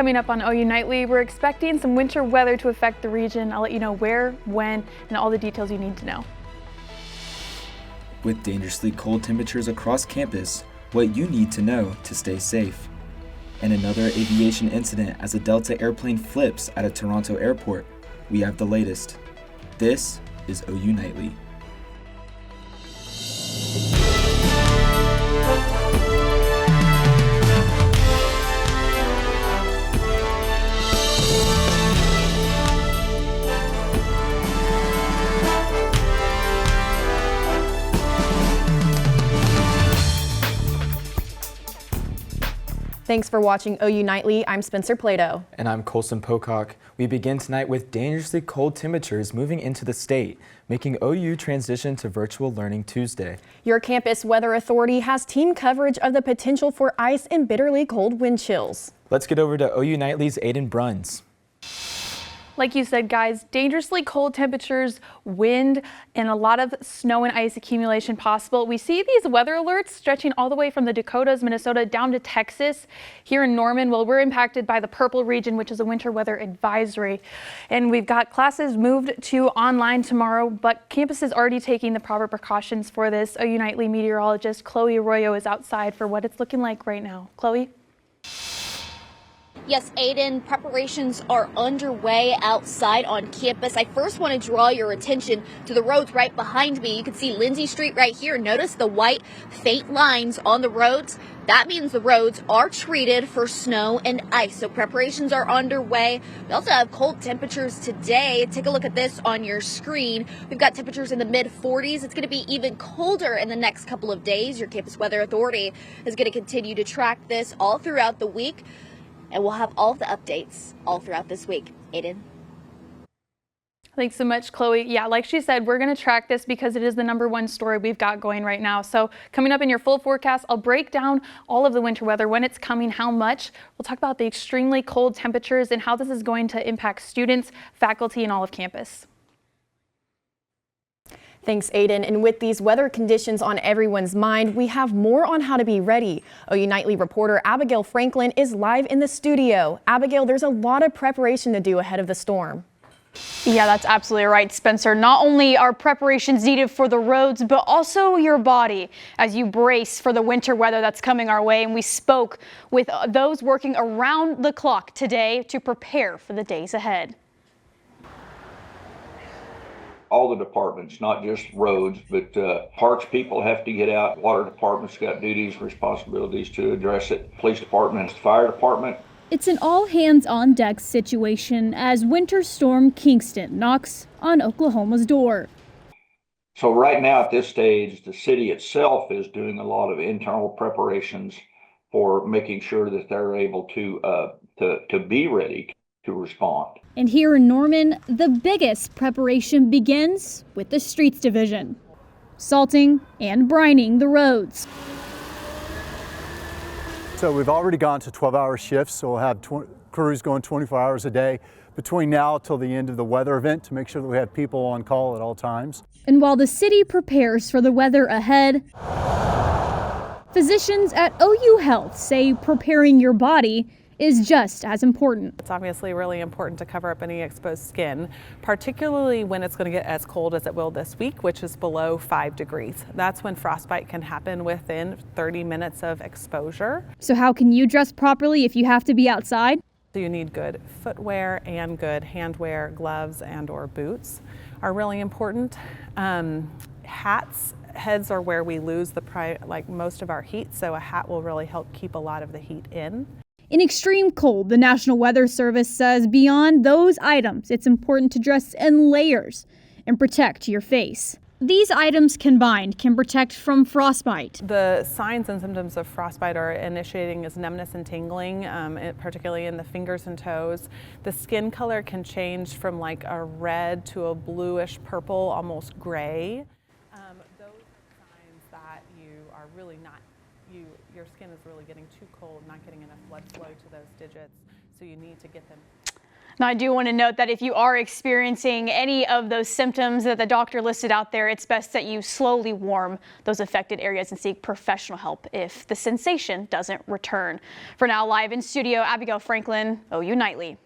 Coming up on OU Nightly, we're expecting some winter weather to affect the region. I'll let you know where, when, and all the details you need to know. With dangerously cold temperatures across campus, what you need to know to stay safe. And another aviation incident as a Delta airplane flips at a Toronto airport. We have the latest. This is OU Nightly. Thanks for watching OU Nightly. I'm Spencer Plato. And I'm Colson Pocock. We begin tonight with dangerously cold temperatures moving into the state, making OU transition to virtual learning Tuesday. Your campus weather authority has team coverage of the potential for ice and bitterly cold wind chills. Let's get over to OU Nightly's Aiden Bruns. Like you said, guys, dangerously cold temperatures, wind, and a lot of snow and ice accumulation possible. We see these weather alerts stretching all the way from the Dakotas, Minnesota, down to Texas. Here in Norman, well, we're impacted by the purple region, which is a winter weather advisory. And we've got classes moved to online tomorrow, but campus is already taking the proper precautions for this. OU Nightly meteorologist Chloe Arroyo is outside for what it's looking like right now. Chloe? Yes, Aiden, preparations are underway outside on campus. I first want to draw your attention to the roads right behind me. You can see Lindsay Street right here. Notice the white faint lines on the roads. That means the roads are treated for snow and ice. So preparations are underway. We also have cold temperatures today. Take a look at this on your screen. We've got temperatures in the mid 40s. It's going to be even colder in the next couple of days. Your campus weather authority is going to continue to track this all throughout the week. And we'll have all of the updates all throughout this week. Aiden. Thanks so much, Chloe. Yeah, like she said, we're going to track this because it is the #1 story we've got going right now. So coming up in your full forecast, I'll break down all of the winter weather, when it's coming, how much. We'll talk about the extremely cold temperatures and how this is going to impact students, faculty, and all of campus. Thanks, Aiden. And with these weather conditions on everyone's mind, we have more on how to be ready. OU Nightly reporter Abigail Franklin is live in the studio. Abigail, there's a lot of preparation to do ahead of the storm. Yeah, that's absolutely right, Spencer. Not only are preparations needed for the roads, but also your body as you brace for the winter weather that's coming our way. And we spoke with those working around the clock today to prepare for the days ahead. All the departments, not just roads, but parks people have to get out. Water department's got duties, responsibilities to address it. Police department, fire department. It's an all-hands-on-deck situation as Winter Storm Kingston knocks on Oklahoma's door. So right now at this stage, the city itself is doing a lot of internal preparations for making sure that they're able to be ready to respond. And here in Norman, the biggest preparation begins with the Streets Division, salting and brining the roads. So we've already gone to 12-hour shifts, so we'll have crews going 24 hours a day between now till the end of the weather event to make sure that we have people on call at all times. And while the city prepares for the weather ahead, physicians at OU Health say preparing your body is just as important. It's obviously really important to cover up any exposed skin, particularly when it's going to get as cold as it will this week, which is below 5 degrees. That's when frostbite can happen within 30 minutes of exposure. So how can you dress properly if you have to be outside? So you need good footwear and good handwear. Gloves and or boots are really important. Heads are where we lose most of our heat, so a hat will really help keep a lot of the heat in. In extreme cold, the National Weather Service says beyond those items, it's important to dress in layers and protect your face. These items combined can protect from frostbite. The signs and symptoms of frostbite are initiating as numbness and tingling, particularly in the fingers and toes. The skin color can change from like a red to a bluish purple, almost gray. Those are signs that you are really not your skin is really getting too cold, not getting enough blood flow to those digits, so you need to get them. Now, I do want to note that if you are experiencing any of those symptoms that the doctor listed out there, it's best that you slowly warm those affected areas and seek professional help if the sensation doesn't return. For now, live in studio, Abigail Franklin, OU Nightly.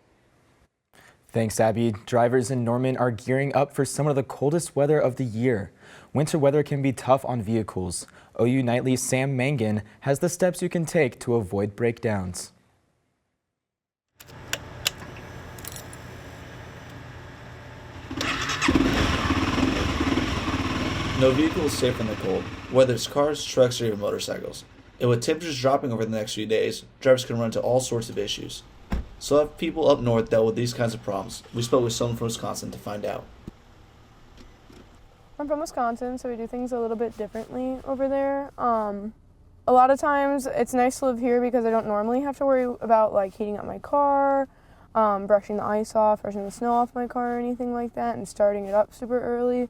Thanks, Abby. Drivers in Norman are gearing up for some of the coldest weather of the year. Winter weather can be tough on vehicles. OU Nightly's Sam Mangan has the steps you can take to avoid breakdowns. No vehicle is safe in the cold, whether it's cars, trucks, or even motorcycles. And with temperatures dropping over the next few days, drivers can run into all sorts of issues. So have people up north dealt with these kinds of problems? We spoke with someone from Wisconsin to find out. I'm from Wisconsin, so we do things a little bit differently over there. A lot of times it's nice to live here because I don't normally have to worry about like heating up my car, brushing the ice off, brushing the snow off my car or anything like that, and starting it up super early.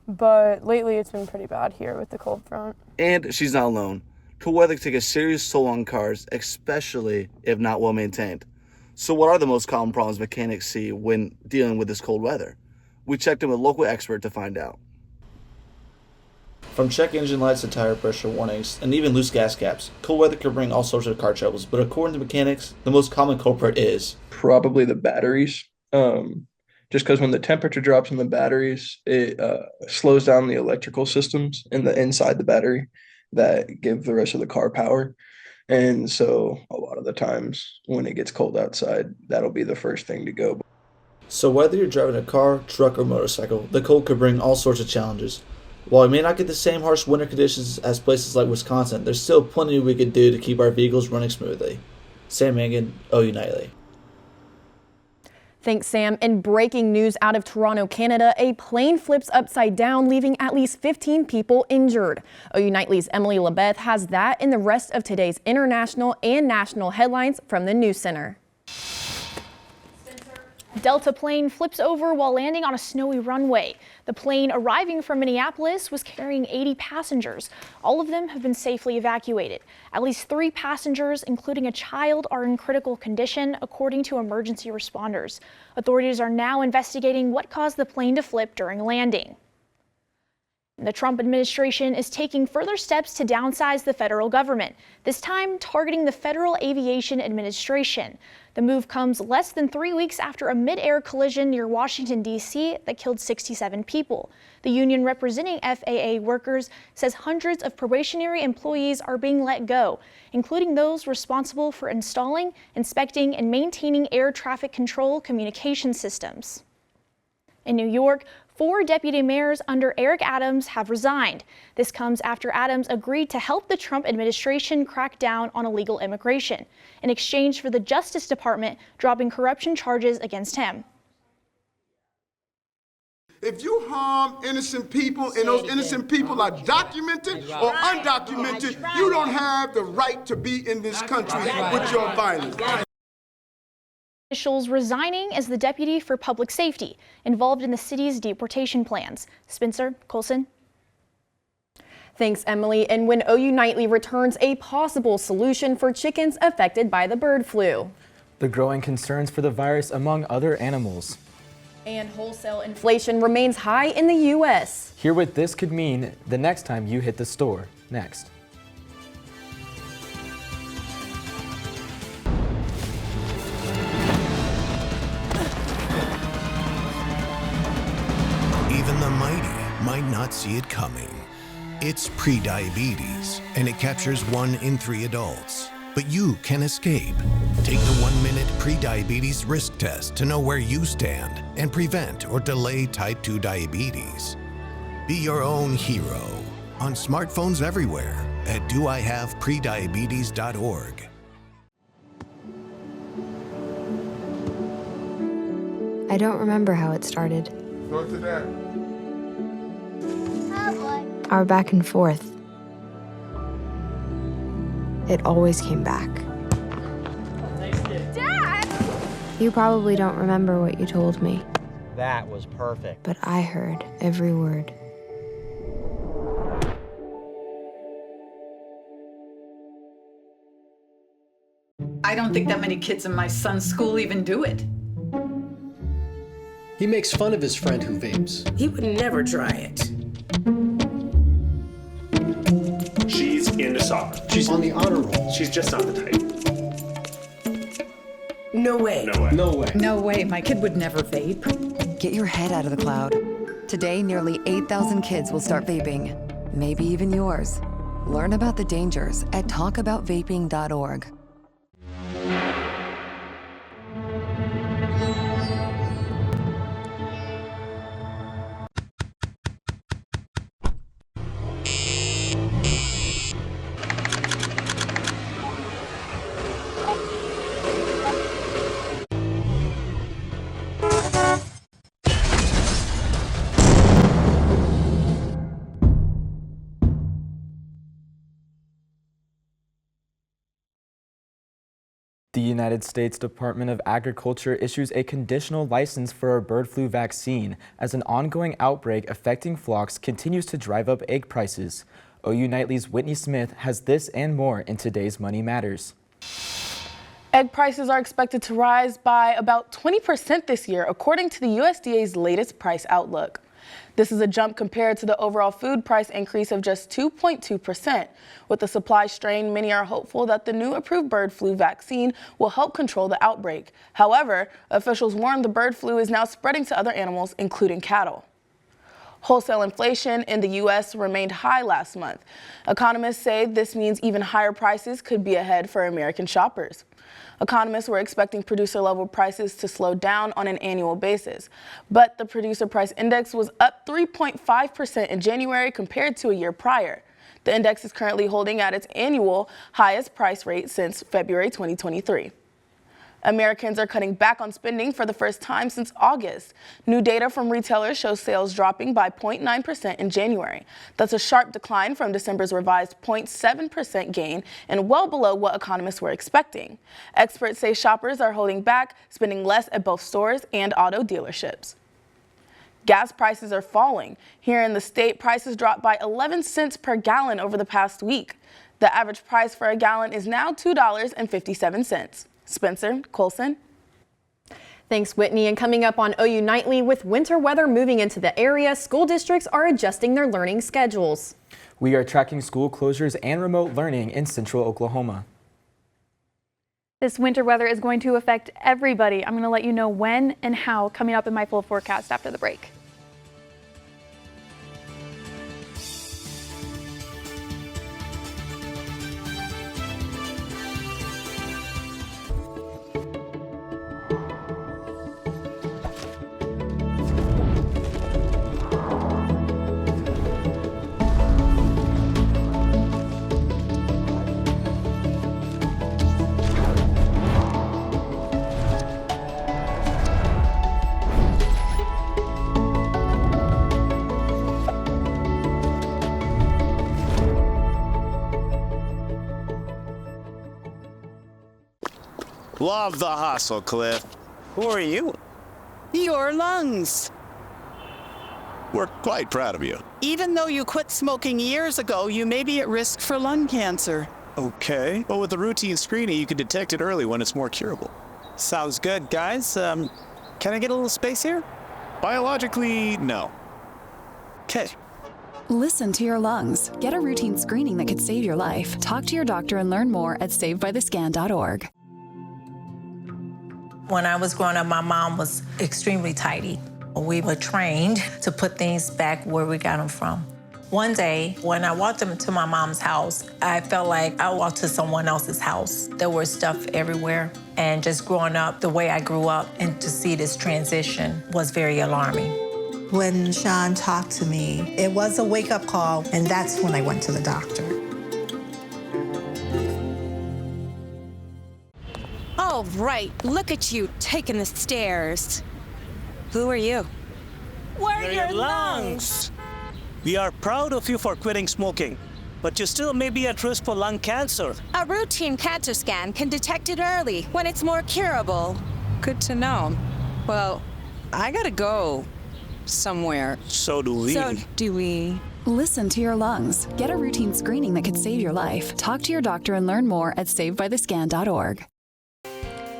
But lately it's been pretty bad here with the cold front. And she's not alone. Cold weather can take a serious toll on cars, especially if not well maintained. So what are the most common problems mechanics see when dealing with this cold weather? We checked in with a local expert to find out. From check engine lights to tire pressure warnings, and even loose gas caps, cold weather can bring all sorts of car troubles, but according to mechanics, the most common culprit is probably the batteries. Just because when the temperature drops in the batteries, it slows down the electrical systems inside the battery that give the rest of the car power. And so a lot of the times when it gets cold outside, that'll be the first thing to go. So whether you're driving a car, truck, or motorcycle, the cold could bring all sorts of challenges. While we may not get the same harsh winter conditions as places like Wisconsin, there's still plenty we could do to keep our vehicles running smoothly. Sam Mangan, OU Nightly. Thanks, Sam. In breaking news out of Toronto, Canada, a plane flips upside down, leaving at least 15 people injured. OU Nightly's Emily Labeth has that and the rest of today's international and national headlines from the News Center. Delta plane flips over while landing on a snowy runway. The plane arriving from Minneapolis was carrying 80 passengers. All of them have been safely evacuated. At least 3 passengers, including a child, are in critical condition, according to emergency responders. Authorities are now investigating what caused the plane to flip during landing. The Trump administration is taking further steps to downsize the federal government, this time targeting the Federal Aviation Administration. The move comes less than 3 weeks after a mid-air collision near Washington, D.C. that killed 67 people. The union representing FAA workers says hundreds of probationary employees are being let go, including those responsible for installing, inspecting, and maintaining air traffic control communication systems. In New York, 4 deputy mayors under Eric Adams have resigned. This comes after Adams agreed to help the Trump administration crack down on illegal immigration in exchange for the Justice Department dropping corruption charges against him. If you harm innocent people and those innocent people are documented or undocumented, you don't have the right to be in this country with your violence. Officials resigning as the deputy for public safety involved in the city's deportation plans. Spencer Colson. Thanks, Emily. And when OU Nightly returns, a possible solution for chickens affected by the bird flu. The growing concerns for the virus among other animals. And wholesale inflation remains high in the U.S. Hear what this could mean the next time you hit the store. Next. Even the mighty might not see it coming. It's prediabetes, and it captures 1 in 3 adults. But you can escape. Take the 1-minute prediabetes risk test to know where you stand and prevent or delay type 2 diabetes. Be your own hero on smartphones everywhere at doihaveprediabetes.org. I don't remember how it started. Go to that. Our back and forth. It always came back. Dad! You probably don't remember what you told me. That was perfect. But I heard every word. I don't think that many kids in my son's school even do it. He makes fun of his friend who vapes. He would never try it. She's into soccer. She's on the honor roll. She's just not the type. No way. No way. No way. No way, my kid would never vape. Get your head out of the cloud. Today, nearly 8,000 kids will start vaping. Maybe even yours. Learn about the dangers at talkaboutvaping.org. The United States Department of Agriculture issues a conditional license for a bird flu vaccine as an ongoing outbreak affecting flocks continues to drive up egg prices. OU Nightly's Whitney Smith has this and more in today's Money Matters. Egg prices are expected to rise by about 20% this year, according to the USDA's latest price outlook. This is a jump compared to the overall food price increase of just 2.2%. With the supply strain, many are hopeful that the new approved bird flu vaccine will help control the outbreak. However, officials warn the bird flu is now spreading to other animals, including cattle. Wholesale inflation in the U.S. remained high last month. Economists say this means even higher prices could be ahead for American shoppers. Economists were expecting producer-level prices to slow down on an annual basis, but the producer price index was up 3.5% in January compared to a year prior. The index is currently holding at its annual highest price rate since February 2023. Americans are cutting back on spending for the first time since August. New data from retailers shows sales dropping by 0.9% in January. That's a sharp decline from December's revised 0.7% gain and well below what economists were expecting. Experts say shoppers are holding back, spending less at both stores and auto dealerships. Gas prices are falling. Here in the state, prices dropped by 11 cents per gallon over the past week. The average price for a gallon is now $2.57. Spencer Colson. Thanks, Whitney. And coming up on OU Nightly, with winter weather moving into the area, school districts are adjusting their learning schedules. We are tracking school closures and remote learning in central Oklahoma. This winter weather is going to affect everybody. I'm going to let you know when and how coming up in my full forecast after the break. Love the hustle, Cliff. Who are you? Your lungs. We're quite proud of you. Even though you quit smoking years ago, you may be at risk for lung cancer. Okay. But with the routine screening, you can detect it early when it's more curable. Sounds good, guys. Can I get a little space here? Biologically, no. Okay. Listen to your lungs. Get a routine screening that could save your life. Talk to your doctor and learn more at savedbythescan.org. When I was growing up, my mom was extremely tidy. We were trained to put things back where we got them from. One day, when I walked into my mom's house, I felt like I walked to someone else's house. There was stuff everywhere. And just growing up the way I grew up and to see this transition was very alarming. When Sean talked to me, it was a wake-up call, and that's when I went to the doctor. All right, look at you taking the stairs. Who are you? We're your lungs. We are proud of you for quitting smoking, but you still may be at risk for lung cancer. A routine cancer scan can detect it early when it's more curable. Good to know. Well, I gotta go somewhere. So do we. Listen to your lungs. Get a routine screening that could save your life. Talk to your doctor and learn more at savedbythescan.org.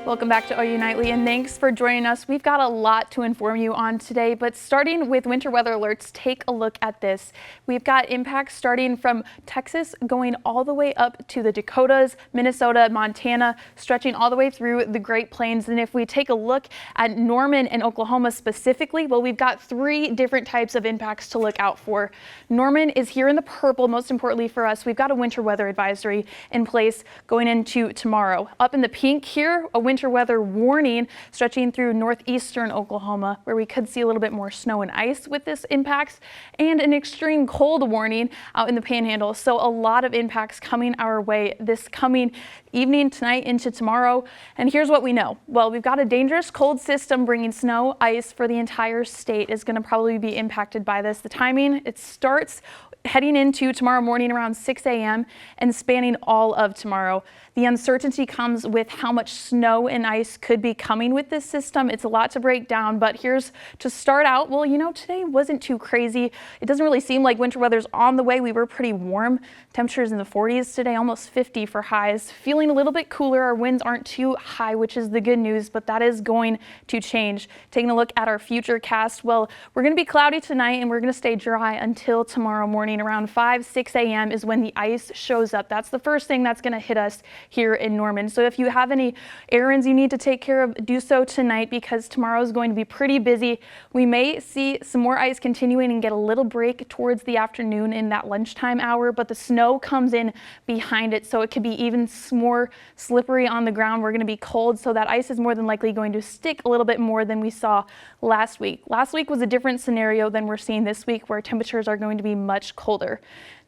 Welcome back to OU Nightly, and thanks for joining us. We've got a lot to inform you on today, but starting with winter weather alerts, take a look at this. We've got impacts starting from Texas going all the way up to the Dakotas, Minnesota, Montana, stretching all the way through the Great Plains. And if we take a look at Norman and Oklahoma specifically, well, we've got 3 different types of impacts to look out for. Norman is here in the purple. Most importantly for us, we've got a winter weather advisory in place going into tomorrow. Up in the pink here, a winter weather warning stretching through northeastern Oklahoma, where we could see a little bit more snow and ice with this impacts, and an extreme cold warning out in the panhandle. So a lot of impacts coming our way this coming evening, tonight into tomorrow. And here's what we know. Well, we've got a dangerous cold system bringing snow, ice for the entire state is going to probably be impacted by this. The timing, it starts heading into tomorrow morning around 6 a.m. and spanning all of tomorrow. The uncertainty comes with how much snow and ice could be coming with this system. It's a lot to break down, but here's to start out. Well, you know, today wasn't too crazy. It doesn't really seem like winter weather's on the way. We were pretty warm. Temperatures in the 40s today, almost 50 for highs. Feeling a little bit cooler. Our winds aren't too high, which is the good news, but that is going to change. Taking a look at our future cast, well, we're going to be cloudy tonight and we're going to stay dry until tomorrow morning. Around 6 a.m. is when the ice shows up. That's the first thing that's going to hit us here in Norman. So if you have any errands you need to take care of, do so tonight, because tomorrow is going to be pretty busy. We may see some more ice continuing and get a little break towards the afternoon in that lunchtime hour, but the snow comes in behind it, so it could be even more slippery on the ground. We're going to be cold, so that ice is more than likely going to stick a little bit more than we saw last week. Last week was a different scenario than we're seeing this week, where temperatures are going to be much colder.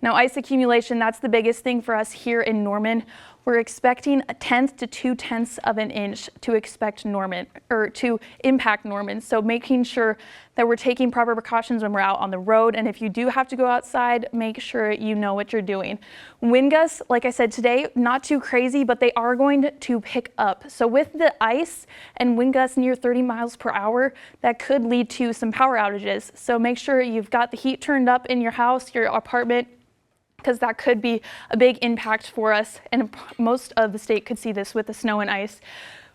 Now, ice accumulation, that's the biggest thing for us here in Norman. We're expecting 1/10 to 2/10 of an inch to expect Norman, or to impact Norman. So making sure that we're taking proper precautions when we're out on the road. And if you do have to go outside, make sure you know what you're doing. Wind gusts, like I said today, not too crazy, but they are going to pick up. So with the ice and wind gusts near 30 miles per hour, that could lead to some power outages. So make sure you've got the heat turned up in your house, your apartment, because that could be a big impact for us, and most of the state could see this with the snow and ice.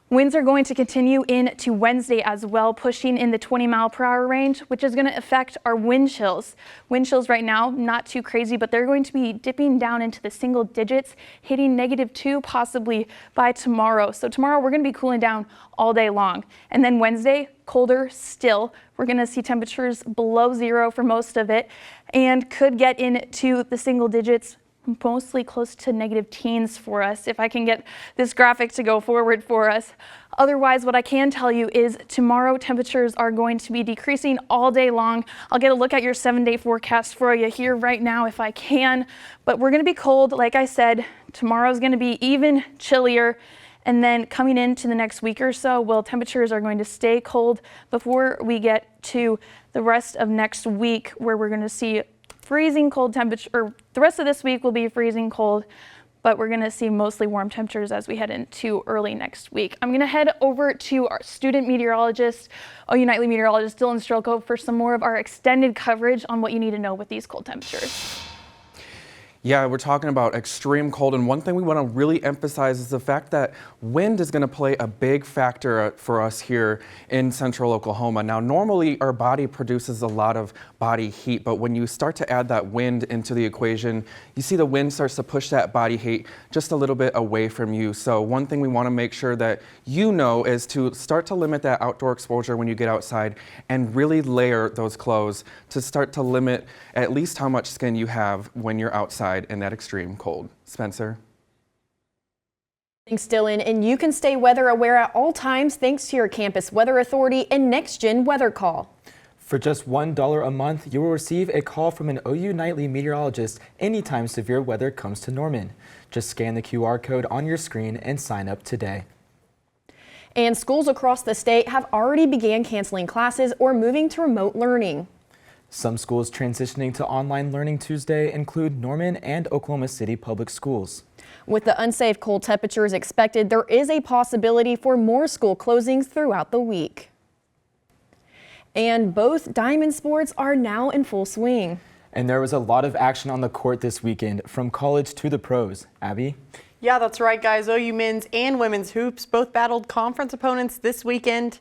Winds are going to continue into Wednesday as well, pushing in the 20-mile-per-hour range, which is going to affect our wind chills. Wind chills right now, not too crazy, but they're going to be dipping down into the single digits, hitting -2 possibly by tomorrow. So tomorrow we're going to be cooling down all day long. And then Wednesday, colder still. We're going to see temperatures below 0 for most of it, and could get into the single digits, mostly close to -teens for us, if I can get this graphic to go forward for us. Otherwise, what I can tell you is tomorrow temperatures are going to be decreasing all day long. I'll get a look at your 7-day forecast for you here right now if I can, but we're going to be cold. Like I said, tomorrow's going to be even chillier. And then coming into the next week or so, well, temperatures are going to stay cold before we get to the rest of next week, where we're going to see freezing cold temperature, or the rest of this week will be freezing cold, but we're going to see mostly warm temperatures as we head into early next week. I'm going to head over to our student meteorologist, OU Nightly meteorologist Dylan Strelko, for some more of our extended coverage on what you need to know with these cold temperatures. Yeah, we're talking about extreme cold, and one thing we want to really emphasize is the fact that wind is going to play a big factor for us here in central Oklahoma. Now, normally our body produces a lot of body heat, but when you start to add that wind into the equation, you see the wind starts to push that body heat just a little bit away from you. So one thing we want to make sure that you know is to start to limit that outdoor exposure when you get outside, and really layer those clothes to start to limit at least how much skin you have when you're outside in that extreme cold. Spencer? Thanks, Dylan. And you can stay weather aware at all times thanks to your campus weather authority and NextGen Weather Call. For just $1 a month, you will receive a call from an OU Nightly meteorologist anytime severe weather comes to Norman. Just scan the QR code on your screen and sign up today. And schools across the state have already began canceling classes or moving to remote learning. Some schools transitioning to online learning Tuesday include Norman and Oklahoma City Public Schools. With the unsafe cold temperatures expected, there is a possibility for more school closings throughout the week. And both diamond sports are now in full swing. And there was a lot of action on the court this weekend, from college to the pros. Abby? Yeah, that's right, guys. OU men's and women's hoops both battled conference opponents this weekend.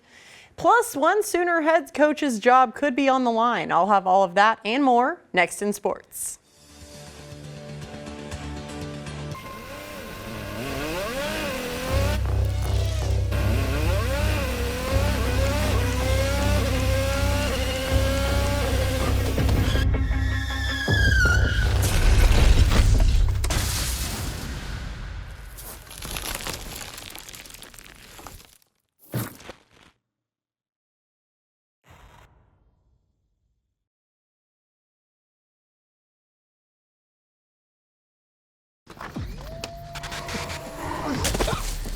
Plus, one Sooner head coach's job could be on the line. I'll have all of that and more next in sports.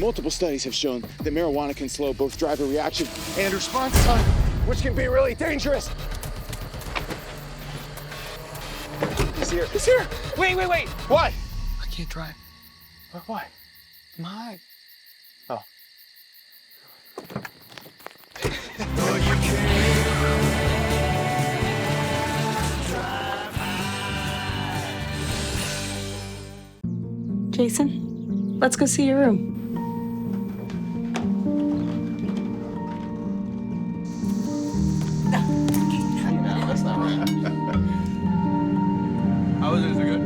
Multiple studies have shown that marijuana can slow both driver reaction and response time, which can be really dangerous. He's here. He's here. Wait. What? I can't drive. Why? I'm high. Oh. Jason, let's go see your room. How was it? Is it good?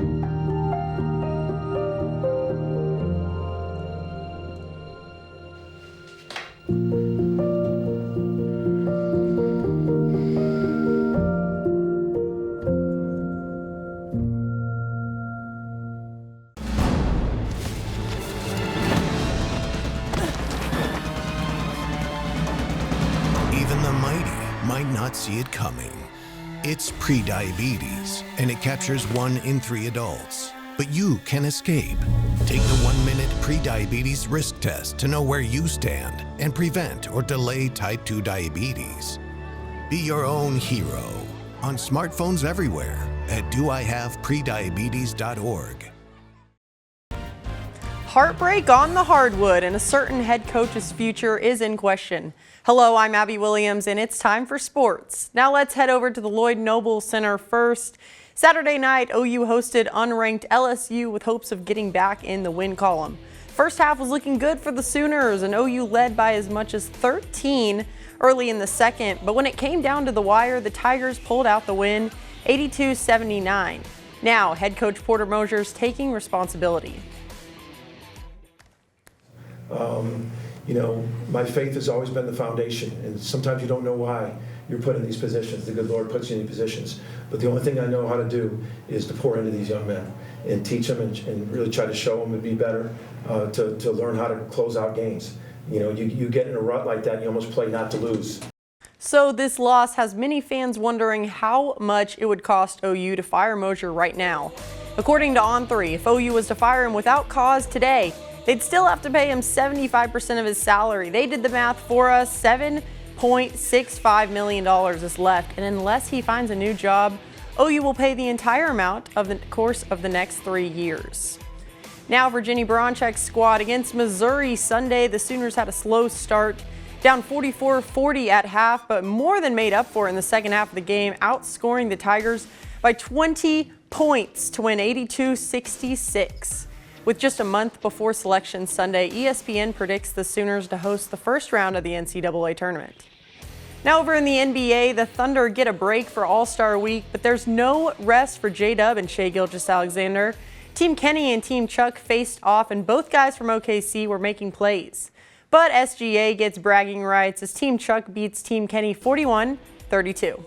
Even the mighty might not see it coming. It's prediabetes, and it captures 1 in 3 adults. But you can escape. Take the 1-minute prediabetes risk test to know where you stand and prevent or delay type 2 diabetes. Be your own hero on smartphones everywhere at doihaveprediabetes.org. Heartbreak on the hardwood, and a certain head coach's future is in question. Hello, I'm Abby Williams, and it's time for sports. Now let's head over to the Lloyd Noble Center first. Saturday night, OU hosted unranked LSU with hopes of getting back in the win column. First half was looking good for the Sooners, and OU led by as much as 13 early in the second. But when it came down to the wire, the Tigers pulled out the win, 82-79. Now, head coach Porter Mosier's taking responsibility. My faith has always been the foundation, and sometimes you don't know why you're put in these positions. The good Lord puts you in these positions. But the only thing I know how to do is to pour into these young men and teach them and really try to show them to be better, to learn how to close out games. You get in a rut like that, you almost play not to lose. So this loss has many fans wondering how much it would cost OU to fire Mosier right now. According to On3, if OU was to fire him without cause today, they'd still have to pay him 75% of his salary. They did the math for us. $7.65 million is left, and unless he finds a new job, OU will pay the entire amount of the course of the next 3 years. Now for Jenny Baranczyk's squad against Missouri Sunday, the Sooners had a slow start, down 44-40 at half, but more than made up for in the second half of the game, outscoring the Tigers by 20 points to win 82-66. With just a month before Selection Sunday, ESPN predicts the Sooners to host the first round of the NCAA tournament. Now over in the NBA, the Thunder get a break for All-Star Week, but there's no rest for J-Dub and Shai Gilgeous-Alexander. Team Kenny and Team Chuck faced off, and both guys from OKC were making plays. But SGA gets bragging rights as Team Chuck beats Team Kenny 41-32.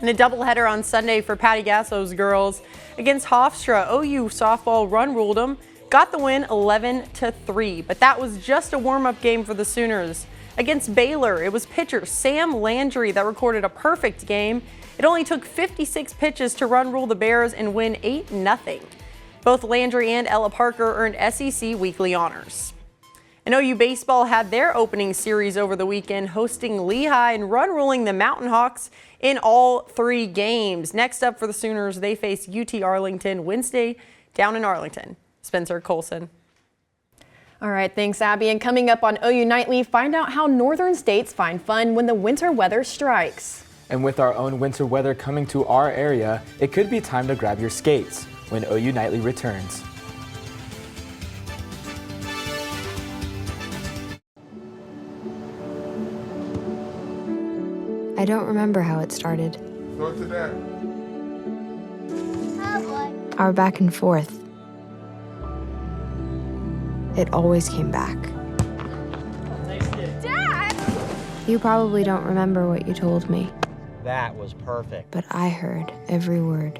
In a doubleheader on Sunday for Patty Gasso's girls against Hofstra, OU softball run-ruled them, got the win 11-3, but that was just a warm-up game for the Sooners. Against Baylor, it was pitcher Sam Landry that recorded a perfect game. It only took 56 pitches to run-rule the Bears and win 8-0. Both Landry and Ella Parker earned SEC weekly honors. And OU baseball had their opening series over the weekend, hosting Lehigh and run-ruling the Mountain Hawks in all 3 games. Next up for the Sooners, they face UT Arlington Wednesday down in Arlington. Spencer Colson. All right, thanks, Abby. And coming up on OU Nightly, find out how northern states find fun when the winter weather strikes. And with our own winter weather coming to our area, it could be time to grab your skates when OU Nightly returns. I don't remember how it started. Go to that. Our back and forth. It always came back. Dad! You probably don't remember what you told me, That was perfect. but I heard every word.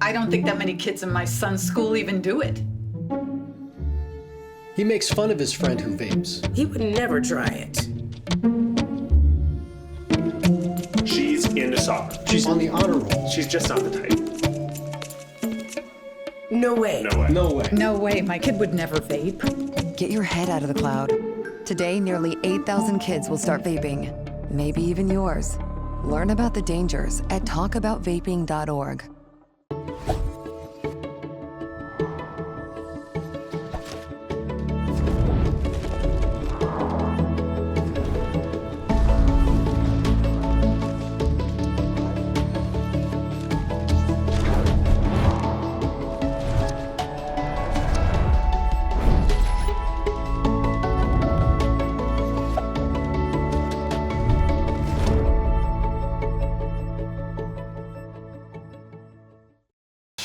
I don't think that many kids in my son's school even do it. He makes fun of his friend who vapes. He would never try it. She's into soccer. She's on the honor roll. She's just not the type. No way. No way. No way. No way, my kid would never vape. Get your head out of the cloud. Today, nearly 8,000 kids will start vaping, maybe even yours. Learn about the dangers at talkaboutvaping.org.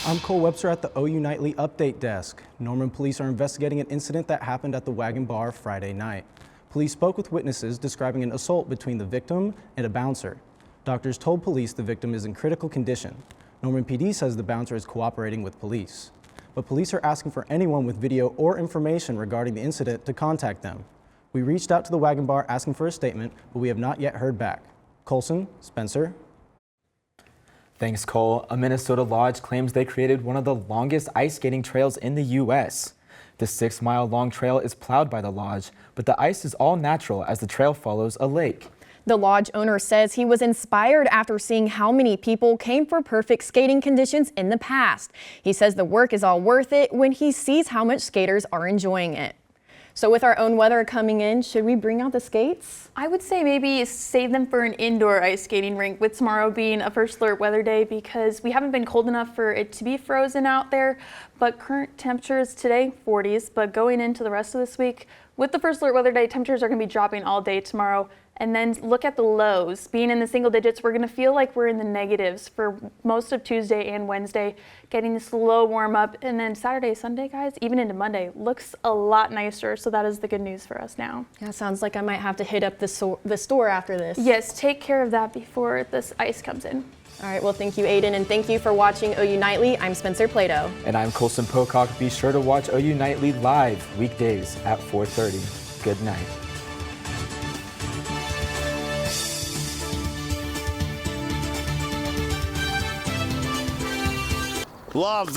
I'm Cole Webster at the OU Nightly Update Desk. Norman police are investigating an incident that happened at the Wagon Bar Friday night. Police spoke with witnesses describing an assault between the victim and a bouncer. Doctors told police the victim is in critical condition. Norman PD says the bouncer is cooperating with police. But police are asking for anyone with video or information regarding the incident to contact them. We reached out to the Wagon Bar asking for a statement, but we have not yet heard back. Colson, Spencer. Thanks, Cole. A Minnesota lodge claims they created one of the longest ice skating trails in the U.S. The 6-mile-long trail is plowed by the lodge, but the ice is all natural as the trail follows a lake. The lodge owner says he was inspired after seeing how many people came for perfect skating conditions in the past. He says the work is all worth it when he sees how much skaters are enjoying it. So with our own weather coming in, should we bring out the skates? I would say maybe save them for an indoor ice skating rink, with tomorrow being a first alert weather day, because we haven't been cold enough for it to be frozen out there. But current temperatures today, 40s, but going into the rest of this week, with the first alert weather day, temperatures are going to be dropping all day tomorrow. And then look at the lows. Being in the single digits, we're going to feel like we're in the negatives for most of Tuesday and Wednesday, getting this slow warm up. And then Saturday, Sunday, guys, even into Monday, looks a lot nicer. So that is the good news for us now. Yeah, sounds like I might have to hit up the store after this. Yes, take care of that before this ice comes in. All right, well, thank you, Aiden, and thank you for watching OU Nightly. I'm Spencer Plato. And I'm Colson Pocock. Be sure to watch OU Nightly live weekdays at 4:30. Good night. Love